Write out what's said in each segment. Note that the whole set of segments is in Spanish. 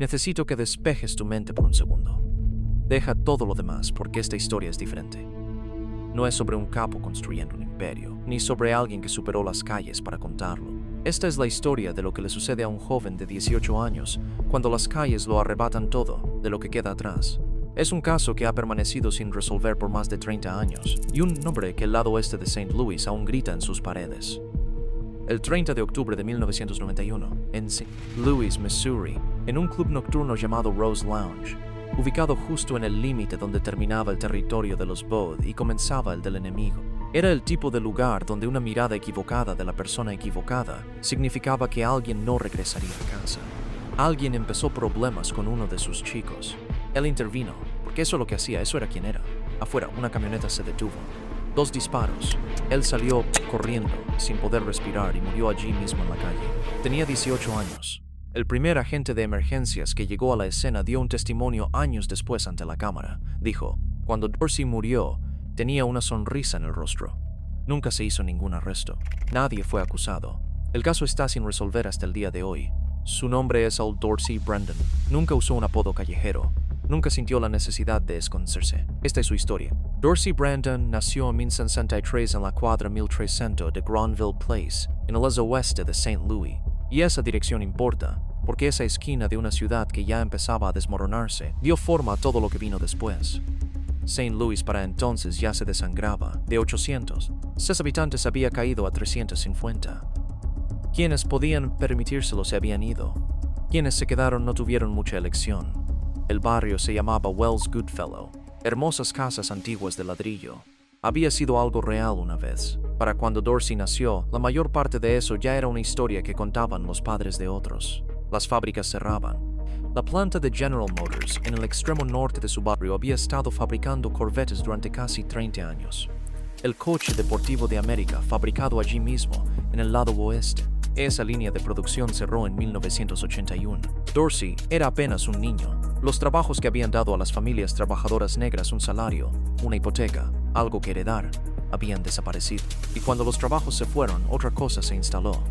necesito que despejes tu mente por un segundo. Deja todo lo demás porque esta historia es diferente. No es sobre un capo construyendo un imperio, ni sobre alguien que superó las calles para contarlo. Esta es la historia de lo que le sucede a un joven de 18 años cuando las calles lo arrebatan todo de lo que queda atrás. Es un caso que ha permanecido sin resolver por más de 30 años, y un nombre que el lado oeste de St. Louis aún grita en sus paredes. El 30 de octubre de 1991, en St. Louis, Missouri, en un club nocturno llamado Rose Lounge, ubicado justo en el límite donde terminaba el territorio de los Bode y comenzaba el del enemigo. Era el tipo de lugar donde una mirada equivocada de la persona equivocada significaba que alguien no regresaría a casa. Alguien empezó problemas con uno de sus chicos. Él intervino, porque eso es lo que hacía, eso era quien era. Afuera, una camioneta se detuvo. 2 disparos. Él salió corriendo, sin poder respirar, y murió allí mismo en la calle. Tenía 18 años. El primer agente de emergencias que llegó a la escena dio un testimonio años después ante la cámara. Dijo, cuando Dorsey murió, tenía una sonrisa en el rostro. Nunca se hizo ningún arresto. Nadie fue acusado. El caso está sin resolver hasta el día de hoy. Su nombre es Al Dorsey Brandon. Nunca usó un apodo callejero. Nunca sintió la necesidad de esconderse. Esta es su historia. Dorsey Brandon nació en 1963 en la cuadra 1300 de Granville Place, en el oeste de St. Louis. Y esa dirección importa, porque esa esquina de una ciudad que ya empezaba a desmoronarse dio forma a todo lo que vino después. St. Louis para entonces ya se desangraba. De 800, sus habitantes había caído a 350. Quienes podían permitírselo se habían ido. Quienes se quedaron no tuvieron mucha elección. El barrio se llamaba Wells Goodfellow. Hermosas casas antiguas de ladrillo. Había sido algo real una vez. Para cuando Dorsey nació, la mayor parte de eso ya era una historia que contaban los padres de otros. Las fábricas cerraban. La planta de General Motors, en el extremo norte de su barrio, había estado fabricando Corvettes durante casi 30 años. El coche deportivo de América, fabricado allí mismo, en el lado oeste. Esa línea de producción cerró en 1981. Dorsey era apenas un niño. Los trabajos que habían dado a las familias trabajadoras negras un salario, una hipoteca, algo que heredar, habían desaparecido. Y cuando los trabajos se fueron, otra cosa se instaló.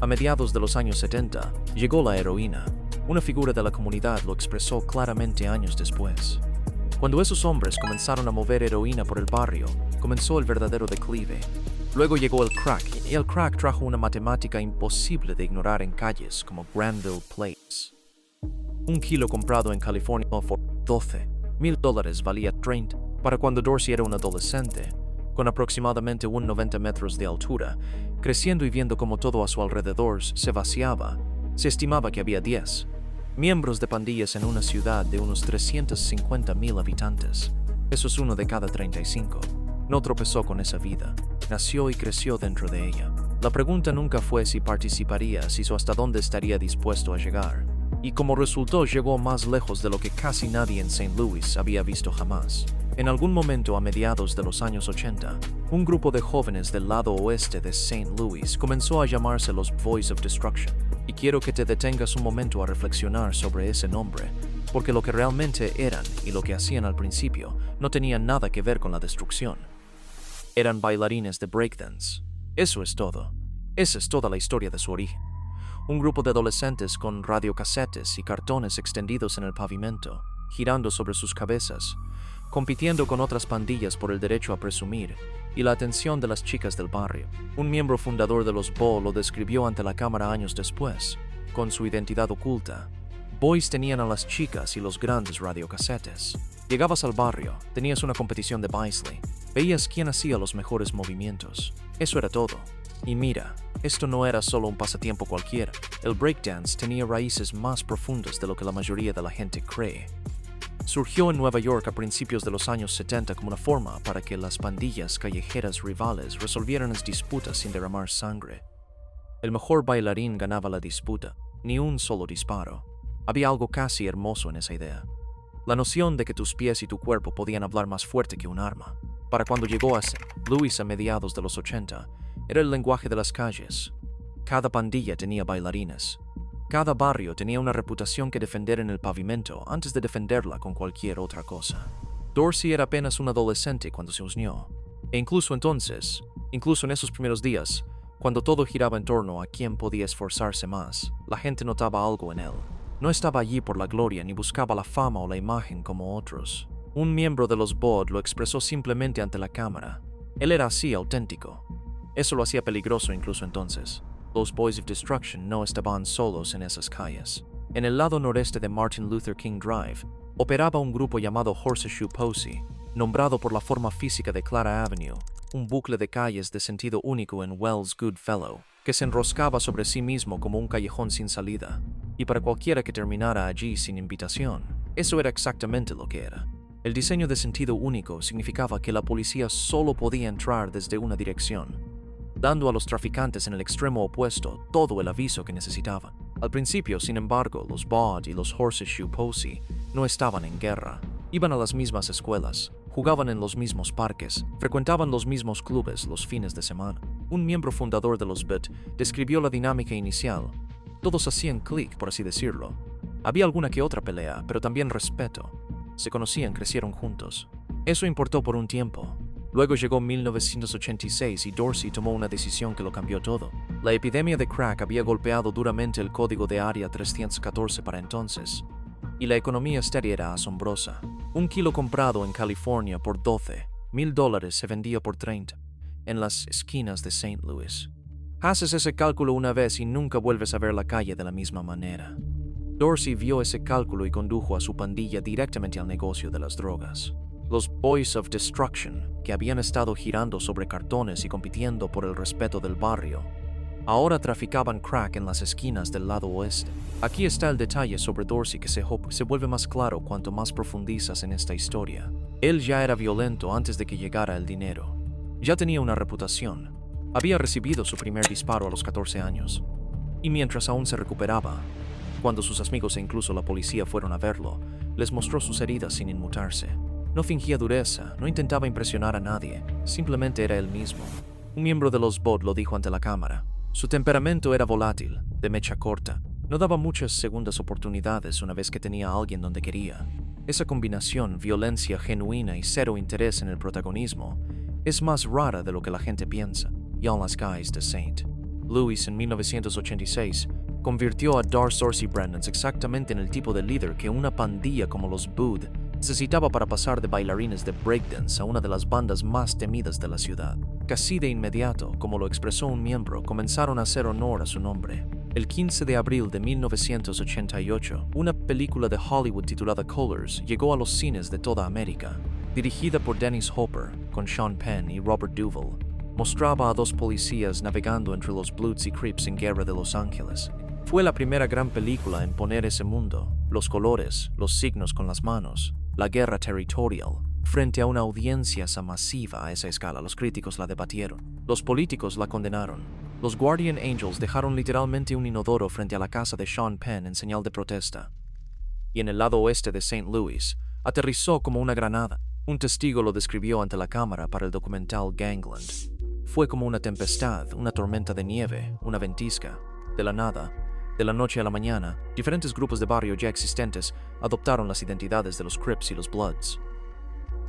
A mediados de los años 70, llegó la heroína. Una figura de la comunidad lo expresó claramente años después. Cuando esos hombres comenzaron a mover heroína por el barrio, comenzó el verdadero declive. Luego llegó el crack, y el crack trajo una matemática imposible de ignorar en calles como Granville Place. Un kilo comprado en California por $12,000 valía 30 para cuando Dorsey era un adolescente, con aproximadamente 90 metros de altura, creciendo y viendo cómo todo a su alrededor se vaciaba. Se estimaba que había 10 miembros de pandillas en una ciudad de unos 350,000 habitantes. Eso es uno de cada 35. No tropezó con esa vida. Nació y creció dentro de ella. La pregunta nunca fue si participaría, sino hasta dónde estaría dispuesto a llegar. Y como resultó, llegó más lejos de lo que casi nadie en St. Louis había visto jamás. En algún momento a mediados de los años 80, un grupo de jóvenes del lado oeste de St. Louis comenzó a llamarse los Boys of Destruction. Y quiero que te detengas un momento a reflexionar sobre ese nombre, porque lo que realmente eran y lo que hacían al principio no tenían nada que ver con la destrucción. Eran bailarines de breakdance. Eso es todo. Esa es toda la historia de su origen. Un grupo de adolescentes con radiocasetes y cartones extendidos en el pavimento, girando sobre sus cabezas, compitiendo con otras pandillas por el derecho a presumir y la atención de las chicas del barrio. Un miembro fundador de los Bo lo describió ante la cámara años después, con su identidad oculta. Boys tenían a las chicas y los grandes radiocasetes. Llegabas al barrio, tenías una competición de baile, veías quién hacía los mejores movimientos. Eso era todo. Y mira, esto no era solo un pasatiempo cualquiera. El breakdance tenía raíces más profundas de lo que la mayoría de la gente cree. Surgió en Nueva York a principios de los años 70 como una forma para que las pandillas callejeras rivales resolvieran las disputas sin derramar sangre. El mejor bailarín ganaba la disputa, ni un solo disparo. Había algo casi hermoso en esa idea. La noción de que tus pies y tu cuerpo podían hablar más fuerte que un arma. Para cuando llegó a St. Louis a mediados de los 80, era el lenguaje de las calles. Cada pandilla tenía bailarines. Cada barrio tenía una reputación que defender en el pavimento antes de defenderla con cualquier otra cosa. Dorsey era apenas un adolescente cuando se unió. E incluso entonces, incluso en esos primeros días, cuando todo giraba en torno a quién podía esforzarse más, la gente notaba algo en él. No estaba allí por la gloria ni buscaba la fama o la imagen como otros. Un miembro de los BOD lo expresó simplemente ante la cámara. Él era así, auténtico. Eso lo hacía peligroso incluso entonces. Los Boys of Destruction no estaban solos en esas calles. En el lado noreste de Martin Luther King Drive, operaba un grupo llamado Horseshoe Posse, nombrado por la forma física de Clara Avenue, un bucle de calles de sentido único en Wells Goodfellow, que se enroscaba sobre sí mismo como un callejón sin salida. Y para cualquiera que terminara allí sin invitación, eso era exactamente lo que era. El diseño de sentido único significaba que la policía solo podía entrar desde una dirección, dando a los traficantes en el extremo opuesto todo el aviso que necesitaban. Al principio, sin embargo, los BOD y los Horseshoe Posse no estaban en guerra. Iban a las mismas escuelas, jugaban en los mismos parques, frecuentaban los mismos clubes los fines de semana. Un miembro fundador de los BOD describió la dinámica inicial. Todos hacían clic, por así decirlo. Había alguna que otra pelea, pero también respeto. Se conocían, crecieron juntos. Eso importó por un tiempo. Luego llegó 1986 y Dorsey tomó una decisión que lo cambió todo. La epidemia de crack había golpeado duramente el código de Área 314 para entonces, y la economía estéril era asombrosa. Un kilo comprado en California por $12,000 se vendía por 30 en las esquinas de St. Louis. Haces ese cálculo una vez y nunca vuelves a ver la calle de la misma manera. Dorsey vio ese cálculo y condujo a su pandilla directamente al negocio de las drogas. Los Boys of Destruction, que habían estado girando sobre cartones y compitiendo por el respeto del barrio, ahora traficaban crack en las esquinas del lado oeste. Aquí está el detalle sobre Dorsey que se vuelve más claro cuanto más profundizas en esta historia. Él ya era violento antes de que llegara el dinero. Ya tenía una reputación. Había recibido su primer disparo a los 14 años. Y mientras aún se recuperaba, cuando sus amigos e incluso la policía fueron a verlo, les mostró sus heridas sin inmutarse. No fingía dureza, no intentaba impresionar a nadie, simplemente era él mismo. Un miembro de los BOD lo dijo ante la cámara. Su temperamento era volátil, de mecha corta. No daba muchas segundas oportunidades una vez que tenía a alguien donde quería. Esa combinación, violencia genuina y cero interés en el protagonismo, es más rara de lo que la gente piensa. Young las Guys de St. Louis en 1986 convirtió a Dorsey Brandons exactamente en el tipo de líder que una pandilla como los BOD necesitaba para pasar de bailarines de breakdance a una de las bandas más temidas de la ciudad. Casi de inmediato, como lo expresó un miembro, comenzaron a hacer honor a su nombre. El 15 de abril de 1988, una película de Hollywood titulada Colors llegó a los cines de toda América. Dirigida por Dennis Hopper, con Sean Penn y Robert Duvall, mostraba a dos policías navegando entre los Bloods y Crips en Guerra de Los Ángeles. Fue la primera gran película en poner ese mundo, los colores, los signos con las manos, la guerra territorial, frente a una audiencia masiva a esa escala. Los críticos la debatieron. Los políticos la condenaron. Los Guardian Angels dejaron literalmente un inodoro frente a la casa de Sean Penn en señal de protesta. Y en el lado oeste de St. Louis, aterrizó como una granada. Un testigo lo describió ante la cámara para el documental Gangland. Fue como una tempestad, una tormenta de nieve, una ventisca. De la nada, de la noche a la mañana, diferentes grupos de barrio ya existentes adoptaron las identidades de los Crips y los Bloods.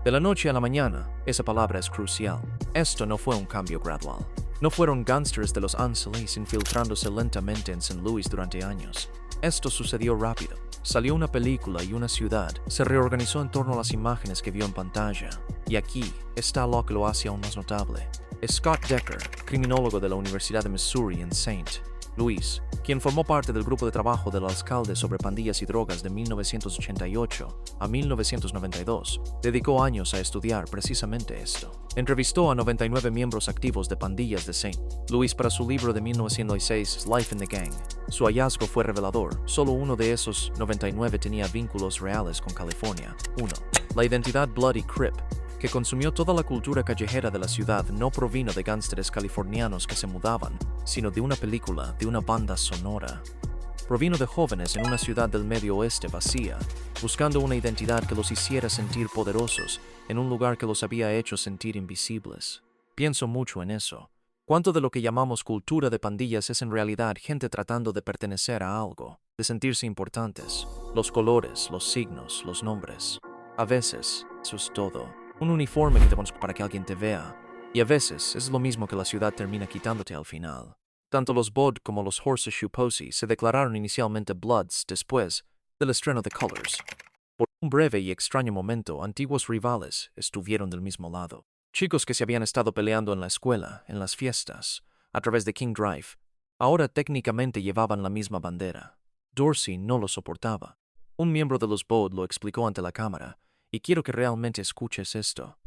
De la noche a la mañana, esa palabra es crucial. Esto no fue un cambio gradual. No fueron gángsters de Los Ángeles infiltrándose lentamente en St. Louis durante años. Esto sucedió rápido. Salió una película y una ciudad se reorganizó en torno a las imágenes que vio en pantalla. Y aquí está lo que lo hace aún más notable. Scott Decker, criminólogo de la Universidad de Missouri en St. Louis, quien formó parte del grupo de trabajo del alcalde sobre pandillas y drogas de 1988 a 1992, dedicó años a estudiar precisamente esto. Entrevistó a 99 miembros activos de pandillas de St. Louis para su libro de 1906, Life in the Gang. Su hallazgo fue revelador. Solo uno de esos 99 tenía vínculos reales con California. 1. La identidad Bloody Crip, que consumió toda la cultura callejera de la ciudad, no provino de gángsteres californianos que se mudaban, sino de una película, de una banda sonora. Provino de jóvenes en una ciudad del medio oeste vacía, buscando una identidad que los hiciera sentir poderosos en un lugar que los había hecho sentir invisibles. Pienso mucho en eso. ¿Cuánto de lo que llamamos cultura de pandillas es en realidad gente tratando de pertenecer a algo, de sentirse importantes? Los colores, los signos, los nombres. A veces, eso es todo. Un uniforme que te pones para que alguien te vea. Y a veces es lo mismo que la ciudad termina quitándote al final. Tanto los Bod como los Horseshoe Posse se declararon inicialmente Bloods después del estreno de Colors. Por un breve y extraño momento, antiguos rivales estuvieron del mismo lado. Chicos que se habían estado peleando en la escuela, en las fiestas, a través de King Drive, ahora técnicamente llevaban la misma bandera. Dorsey no lo soportaba. Un miembro de los Bod lo explicó ante la cámara, y quiero que realmente escuches esto.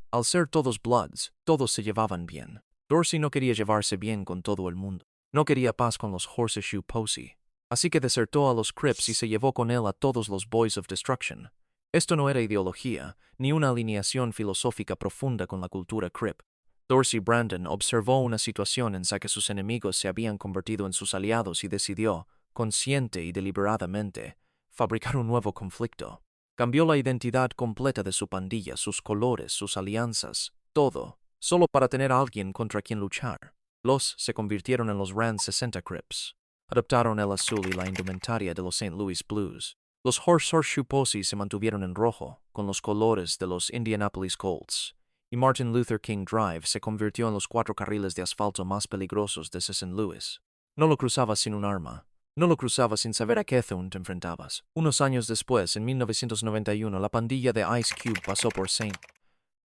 Al ser todos Bloods, todos se llevaban bien. Dorsey no quería llevarse bien con todo el mundo. No quería paz con los Horseshoe Posse. Así que desertó a los Crips y se llevó con él a todos los Boys of Destruction. Esto no era ideología, ni una alineación filosófica profunda con la cultura Crip. Dorsey Brandon observó una situación en la que sus enemigos se habían convertido en sus aliados y decidió, consciente y deliberadamente, fabricar un nuevo conflicto. Cambió la identidad completa de su pandilla, sus colores, sus alianzas, todo, solo para tener a alguien contra quien luchar. Los se convirtieron en los Rand 60 Crips. Adoptaron el azul y la indumentaria de los St. Louis Blues. Los Horseshoe Posse se mantuvieron en rojo, con los colores de los Indianapolis Colts. Y Martin Luther King Drive se convirtió en los 4 carriles de asfalto más peligrosos de St. Louis. No lo cruzabas sin un arma. No lo cruzabas sin saber a qué zone te enfrentabas. Unos años después, en 1991, la pandilla de Ice Cube pasó por St.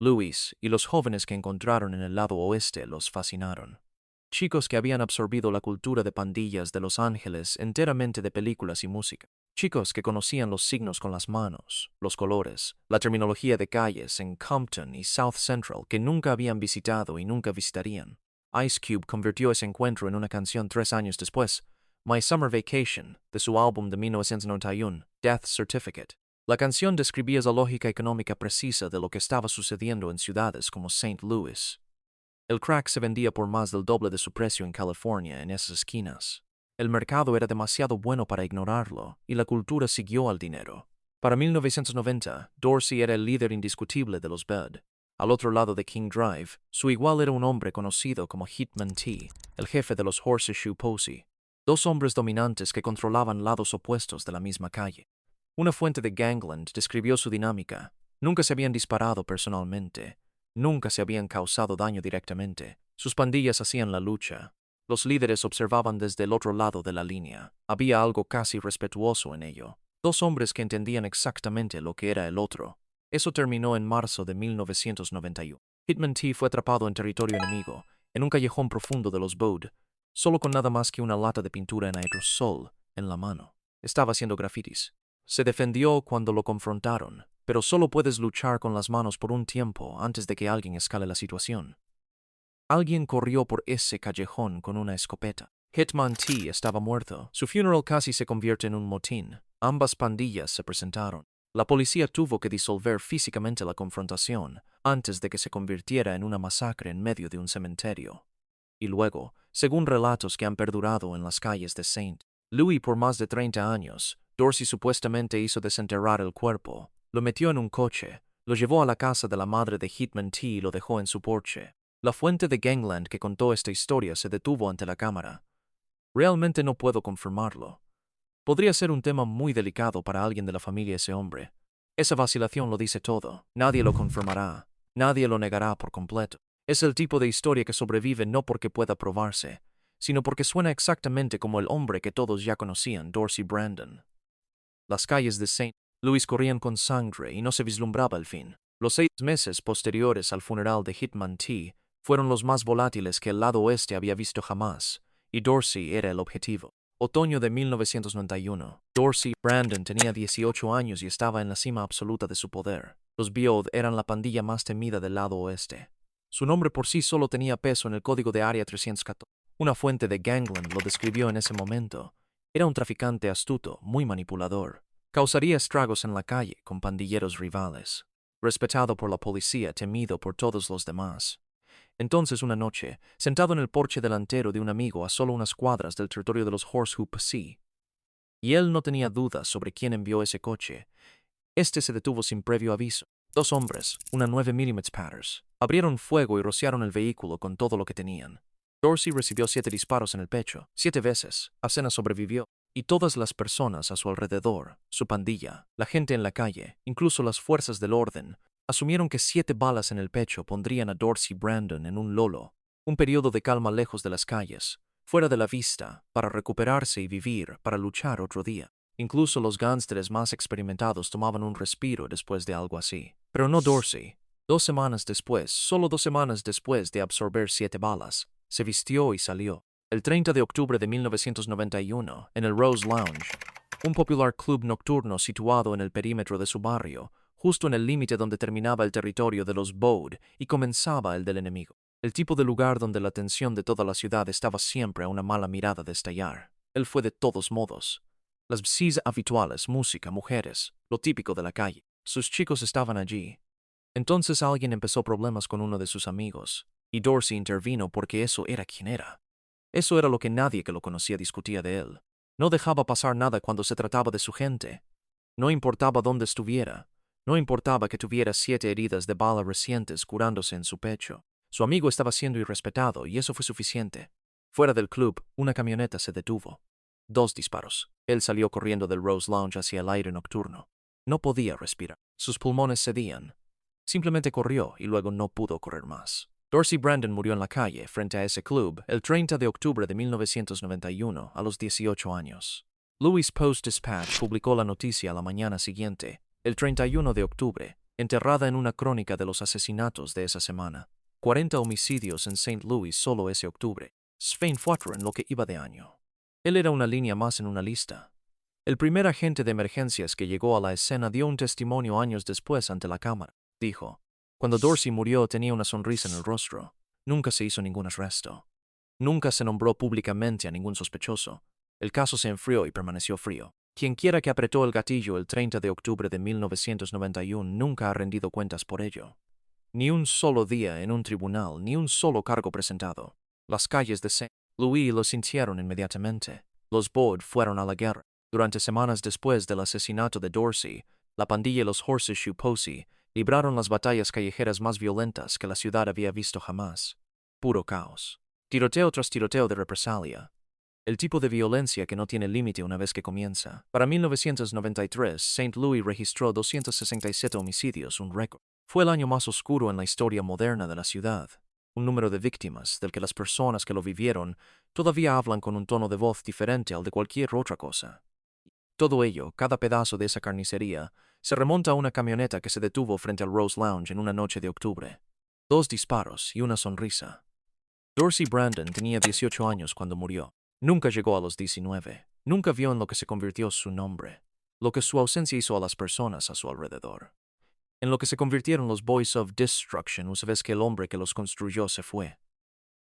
Louis, y los jóvenes que encontraron en el lado oeste los fascinaron. Chicos que habían absorbido la cultura de pandillas de Los Ángeles enteramente de películas y música. Chicos que conocían los signos con las manos, los colores, la terminología de calles en Compton y South Central que nunca habían visitado y nunca visitarían. Ice Cube convirtió ese encuentro en una canción 3 años después, My Summer Vacation, de su álbum de 1991, Death Certificate. La canción describía la lógica económica precisa de lo que estaba sucediendo en ciudades como St. Louis. El crack se vendía por más del doble de su precio en California en esas esquinas. El mercado era demasiado bueno para ignorarlo, y la cultura siguió al dinero. Para 1990, Dorsey era el líder indiscutible de los Bud. Al otro lado de King Drive, su igual era un hombre conocido como Hitman T, el jefe de los Horseshoe Posse. 2 hombres dominantes que controlaban lados opuestos de la misma calle. Una fuente de Gangland describió su dinámica. Nunca se habían disparado personalmente. Nunca se habían causado daño directamente. Sus pandillas hacían la lucha. Los líderes observaban desde el otro lado de la línea. Había algo casi respetuoso en ello. 2 hombres que entendían exactamente lo que era el otro. Eso terminó en marzo de 1991. Hitman T fue atrapado en territorio enemigo, en un callejón profundo de los Bode, solo con nada más que una lata de pintura en aerosol en la mano. Estaba haciendo grafitis. Se defendió cuando lo confrontaron, pero solo puedes luchar con las manos por un tiempo antes de que alguien escale la situación. Alguien corrió por ese callejón con una escopeta. Hitman T estaba muerto. Su funeral casi se convierte en un motín. Ambas pandillas se presentaron. La policía tuvo que disolver físicamente la confrontación antes de que se convirtiera en una masacre en medio de un cementerio. Y luego, según relatos que han perdurado en las calles de St. Louis por más de 30 años, Dorsey supuestamente hizo desenterrar el cuerpo, lo metió en un coche, lo llevó a la casa de la madre de Hitman T y lo dejó en su porche. La fuente de Gangland que contó esta historia se detuvo ante la cámara. Realmente no puedo confirmarlo. Podría ser un tema muy delicado para alguien de la familia de ese hombre. Esa vacilación lo dice todo. Nadie lo confirmará. Nadie lo negará por completo. Es el tipo de historia que sobrevive no porque pueda probarse, sino porque suena exactamente como el hombre que todos ya conocían, Dorsey Brandon. Las calles de St. Louis corrían con sangre y no se vislumbraba el fin. Los 6 meses posteriores al funeral de Hitman T fueron los más volátiles que el lado oeste había visto jamás, y Dorsey era el objetivo. Otoño de 1991. Dorsey Brandon tenía 18 años y estaba en la cima absoluta de su poder. Los Bode eran la pandilla más temida del lado oeste. Su nombre por sí solo tenía peso en el código de Área 314. Una fuente de Gangland lo describió en ese momento. Era un traficante astuto, muy manipulador. Causaría estragos en la calle con pandilleros rivales. Respetado por la policía, temido por todos los demás. Entonces una noche, sentado en el porche delantero de un amigo a solo unas cuadras del territorio de los Horseshoe Posse, y él no tenía dudas sobre quién envió ese coche, este se detuvo sin previo aviso. 2 hombres, una 9mm Patters, abrieron fuego y rociaron el vehículo con todo lo que tenían. Dorsey recibió 7 disparos en el pecho, 7 veces. Apenas sobrevivió. Y todas las personas a su alrededor, su pandilla, la gente en la calle, incluso las fuerzas del orden, asumieron que 7 balas en el pecho pondrían a Dorsey Brandon en un lolo, un periodo de calma lejos de las calles, fuera de la vista, para recuperarse y vivir, para luchar otro día. Incluso los gángsters más experimentados tomaban un respiro después de algo así. Pero no Dorsey. 2 semanas después, solo 2 semanas después de absorber 7 balas, se vistió y salió. El 30 de octubre de 1991, en el Rose Lounge, un popular club nocturno situado en el perímetro de su barrio, justo en el límite donde terminaba el territorio de los Bode y comenzaba el del enemigo. El tipo de lugar donde la atención de toda la ciudad estaba siempre a una mala mirada de estallar. Él fue de todos modos. Las bsis habituales, música, mujeres, lo típico de la calle. Sus chicos estaban allí. Entonces alguien empezó problemas con uno de sus amigos, y Dorsey intervino porque eso era quien era. Eso era lo que nadie que lo conocía discutía de él. No dejaba pasar nada cuando se trataba de su gente. No importaba dónde estuviera. No importaba que tuviera 7 heridas de bala recientes curándose en su pecho. Su amigo estaba siendo irrespetado y eso fue suficiente. Fuera del club, una camioneta se detuvo. 2 disparos. Él salió corriendo del Rose Lounge hacia el aire nocturno. No podía respirar. Sus pulmones cedían. Simplemente corrió y luego no pudo correr más. Dorsey Brandon murió en la calle, frente a ese club, el 30 de octubre de 1991, a los 18 años. Louis Post-Dispatch publicó la noticia a la mañana siguiente, el 31 de octubre, enterrada en una crónica de los asesinatos de esa semana. 40 homicidios en St. Louis solo ese octubre. 24 en lo que iba de año. Él era una línea más en una lista. El primer agente de emergencias que llegó a la escena dio un testimonio años después ante la cámara. Dijo: cuando Dorsey murió tenía una sonrisa en el rostro. Nunca se hizo ningún arresto. Nunca se nombró públicamente a ningún sospechoso. El caso se enfrió y permaneció frío. Quienquiera que apretó el gatillo el 30 de octubre de 1991 nunca ha rendido cuentas por ello. Ni un solo día en un tribunal, ni un solo cargo presentado. Las calles de St. Louis lo sintieron inmediatamente. Los Bode fueron a la guerra. Durante semanas después del asesinato de Dorsey, la pandilla y los Horseshoe Posse libraron las batallas callejeras más violentas que la ciudad había visto jamás. Puro caos. Tiroteo tras tiroteo de represalia. El tipo de violencia que no tiene límite una vez que comienza. Para 1993, St. Louis registró 267 homicidios, un récord. Fue el año más oscuro en la historia moderna de la ciudad. Un número de víctimas del que las personas que lo vivieron todavía hablan con un tono de voz diferente al de cualquier otra cosa. Todo ello, cada pedazo de esa carnicería, se remonta a una camioneta que se detuvo frente al Rose Lounge en una noche de octubre. 2 disparos y una sonrisa. Dorsey Brandon tenía 18 años cuando murió. Nunca llegó a los 19. Nunca vio en lo que se convirtió su nombre, lo que su ausencia hizo a las personas a su alrededor. En lo que se convirtieron los Boys of Destruction una vez que el hombre que los construyó se fue.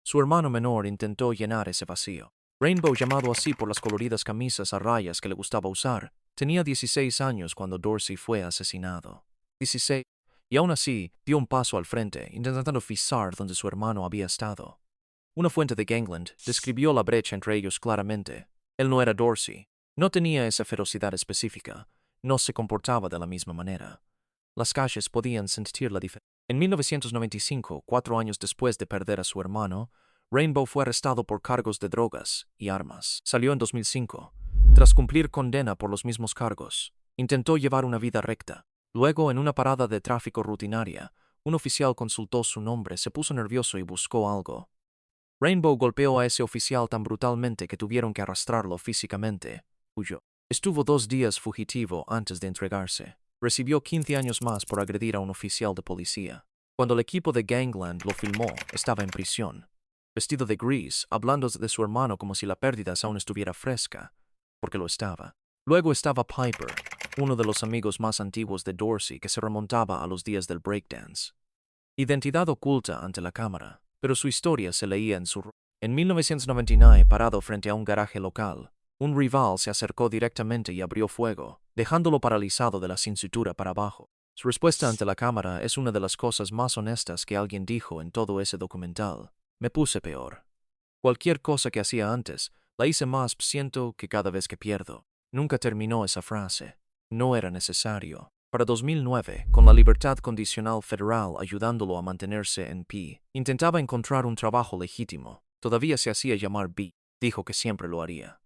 Su hermano menor intentó llenar ese vacío. Rainbow, llamado así por las coloridas camisas a rayas que le gustaba usar, tenía 16 años cuando Dorsey fue asesinado. 16. Y aún así, dio un paso al frente, intentando fisar donde su hermano había estado. Una fuente de Gangland describió la brecha entre ellos claramente. Él no era Dorsey. No tenía esa ferocidad específica. No se comportaba de la misma manera. Las calles podían sentir la diferencia. En 1995, 4 años después de perder a su hermano, Rainbow fue arrestado por cargos de drogas y armas. Salió en 2005. Tras cumplir condena por los mismos cargos, intentó llevar una vida recta. Luego, en una parada de tráfico rutinaria, un oficial consultó su nombre, se puso nervioso y buscó algo. Rainbow golpeó a ese oficial tan brutalmente que tuvieron que arrastrarlo físicamente. Huyó. Estuvo 2 días fugitivo antes de entregarse. Recibió 15 años más por agredir a un oficial de policía. Cuando el equipo de Gangland lo filmó, estaba en prisión. Vestido de gris, hablando de su hermano como si la pérdida aún estuviera fresca, porque lo estaba. Luego estaba Piper, uno de los amigos más antiguos de Dorsey que se remontaba a los días del breakdance. Identidad oculta ante la cámara, pero su historia se leía en su... En 1999, parado frente a un garaje local, un rival se acercó directamente y abrió fuego, dejándolo paralizado de la cintura para abajo. Su respuesta ante la cámara es una de las cosas más honestas que alguien dijo en todo ese documental. Me puse peor. Cualquier cosa que hacía antes, la hice más, siento que cada vez que pierdo. Nunca terminó esa frase. No era necesario. Para 2009, con la libertad condicional federal ayudándolo a mantenerse en pie, intentaba encontrar un trabajo legítimo. Todavía se hacía llamar B. Dijo que siempre lo haría.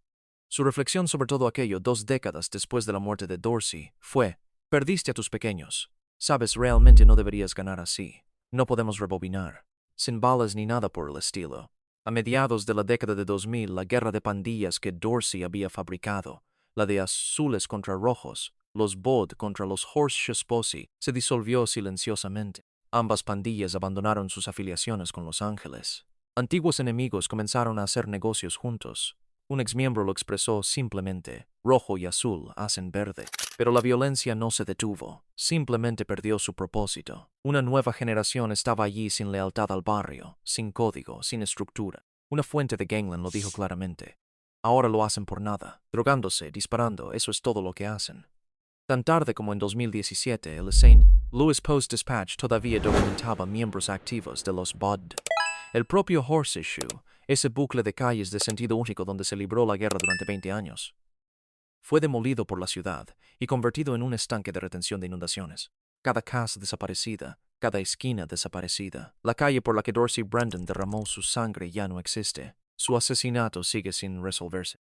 Su reflexión sobre todo aquello 2 décadas después de la muerte de Dorsey fue: perdiste a tus pequeños. Sabes, realmente no deberías ganar así. No podemos rebobinar. Sin balas ni nada por el estilo. A mediados de la década de 2000, la guerra de pandillas que Dorsey había fabricado, la de azules contra rojos, los Bod contra los Horst Shesposi, se disolvió silenciosamente. Ambas pandillas abandonaron sus afiliaciones con Los Ángeles. Antiguos enemigos comenzaron a hacer negocios juntos. Un exmiembro lo expresó simplemente: rojo y azul hacen verde. Pero la violencia no se detuvo, simplemente perdió su propósito. Una nueva generación estaba allí sin lealtad al barrio, sin código, sin estructura. Una fuente de Gangland lo dijo claramente: ahora lo hacen por nada, drogándose, disparando, eso es todo lo que hacen. Tan tarde como en 2017, el St. Louis Post-Dispatch todavía documentaba miembros activos de los BOD. El propio Horseshoe, ese bucle de calles de sentido único donde se libró la guerra durante 20 años, fue demolido por la ciudad y convertido en un estanque de retención de inundaciones. Cada casa desaparecida, cada esquina desaparecida. La calle por la que Dorsey Brandon derramó su sangre ya no existe. Su asesinato sigue sin resolverse.